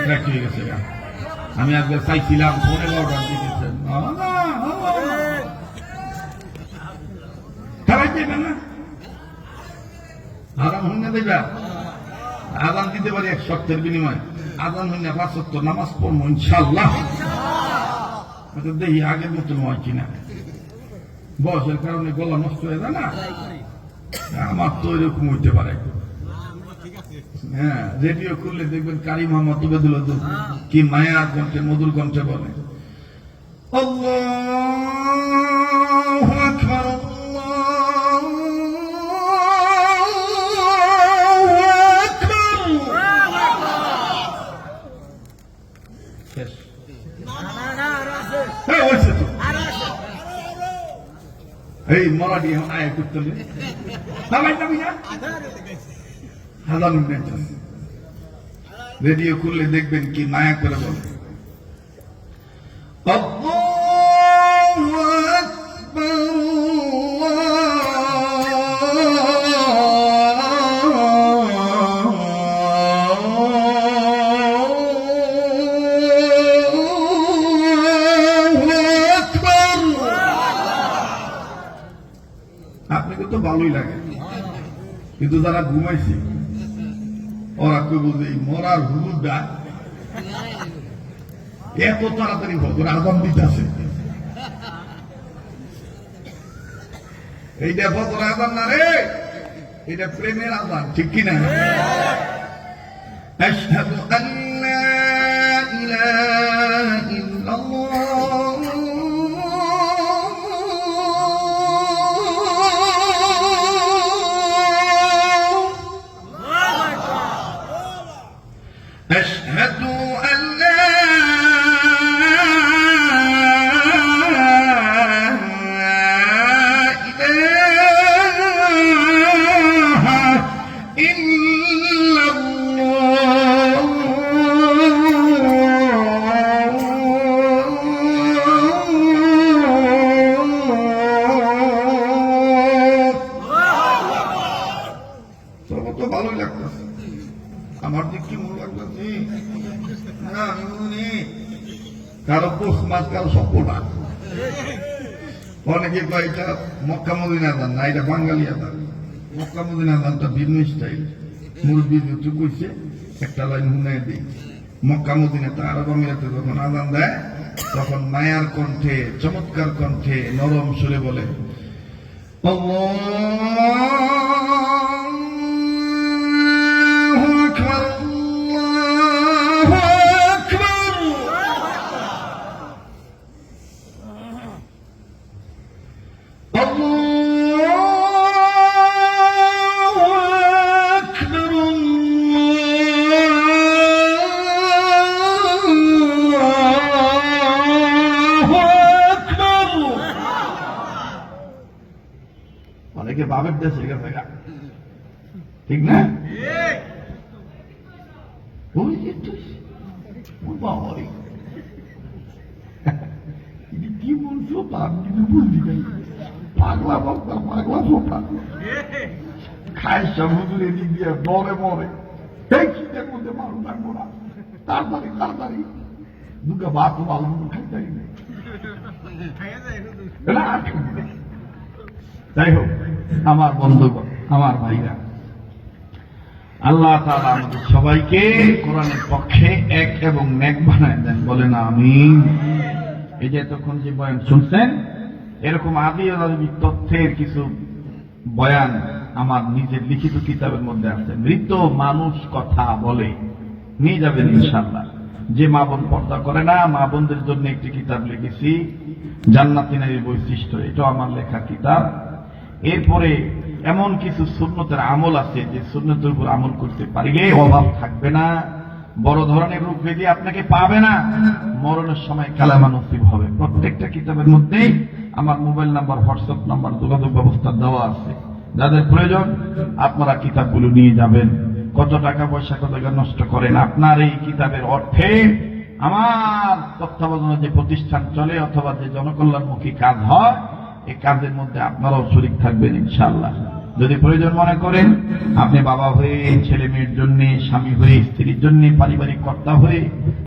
Track হয়ে গেছে। আমি আজকে চাইছিলাম ফোনে অর্ডার দিতেছেন খারাই দেবেন না, আরাম হইনা দেবা। আজান দিতে পারি এক শর্তের বিনিময়, আজান হইনা ৫ ওয়াক্ত নামাজ পড়বো ইনশাআল্লাহ। দেখি আগের মতন হয় কিনা, বয়সের কারণে গলা নষ্ট হয়ে যায় না, আমার তো এরকম হইতে পারে। হ্যাঁ, রেডিও খুললে দেখবেন কারি মোহাম্মদ তুবেদুল কি মায়ার কণ্ঠে মধুর কণ্ঠে বলে আল্লাহু আকবার এই মরাঠি আয় করতে রেডিও খুললে দেখবেন কি মায়া করে বলে আপনাকে তো ভালোই লাগে, কিন্তু যারা ঘুমাইছে ওরা কেউ বলবে মরার হুলুদা এত তাড়াতাড়ি ভদ্র আজান দিতেছে। এইটা ভদ্র আজান না রে, এটা প্রেমের আজান, ঠিক কিনা? আশহাদু আল্লা ইলাহা ইল্লাল্লাহ أشهد أن لا إله إلا الله তবে তো ভালোই লাগতেছে, আমার দিক কি মনে লাগতেছে না, কারো পোষ মাছ কারো সপনা। অনেকে কয় এটা মক্কা মদিনা আজান না, এটা বাঙালি আজান। মক্কা মদিনা আজানটা ভিন্ন স্টাইল, মুরব্বী যেহেতু কইছে একটা লাইন শুনাই দিই। মক্কা মদিনাতে আরব আমিরাতে যখন আজান দেয় তখন মায়ার কণ্ঠে চমৎকার কণ্ঠে নরম সুরে বলে আল্লাহু আকবার অনেকে বাবের দেশে গেছে, ঠিক না? কি বলছো তার কিন্তু বুঝলি নাই, পাগলা বক্তা পাগলা ফোটা খায় সমুদ্র এদিক দিয়ে মরে মরে এই শীতের মধ্যে মারু লাগবো না, তাড়াতাড়ি তাড়াতাড়ি দুটো ভাত ভালো মতো খাইতে নেই। যাই হোক আমার বন্ধুগণ, আমার ভাইরা, আল্লাহ তাআলা আমাদের সবাইকে কোরআনের পক্ষে এক এবং নেক বানায় দেন, বলেন আমিন। এই যে এতক্ষণ যে বয়ান শুনছেন, এরকম আদি আদি তথ্যের কিছু বয়ান আমার নিজের লিখিত কিতাবের মধ্যে আছে। মৃত মানুষ কথা বলে, নিয়ে যাবেন ইনশাআল্লাহ। যে মা বোন পর্দা করে না, মা বোনদের জন্য একটি কিতাব লিখেছি, জান্নাতি নারীর বৈশিষ্ট্য, এটাও আমার লেখা কিতাব। এরপরে এমন কিছু সুন্নতের আমল আছে যে সুন্নতের উপর আমল করতে পারলে অভাব থাকবে না, বড় ধরনের রোগ ব্যাধি আপনাকে পাবে না, মরণের সময় কালেমা নসিব হবে। প্রত্যেকটা কিতাবের মধ্যেই আমার মোবাইল নাম্বার, হোয়াটসঅ্যাপ নাম্বার, যোগাযোগ ব্যবস্থা দেওয়া আছে। যাদের প্রয়োজন আপনারা কিতাবগুলো নিয়ে যাবেন। কত টাকা পয়সা কত নষ্ট করেন, আপনার এই কিতাবের অর্থে আমার তত্ত্বাবধানে যে প্রতিষ্ঠান চলে অথবা যে জনকল্যাণমুখী কাজ হয়, এই কাজের মধ্যে আপনারাও শরীক থাকবেন ইনশাআল্লাহ। যদি প্রয়োজন মনে করেন আপনি বাবা হয়ে ছেলে মেয়ের জন্য, স্বামী হয়ে স্ত্রীর জন্য, পারিবারিক কর্তা হয়ে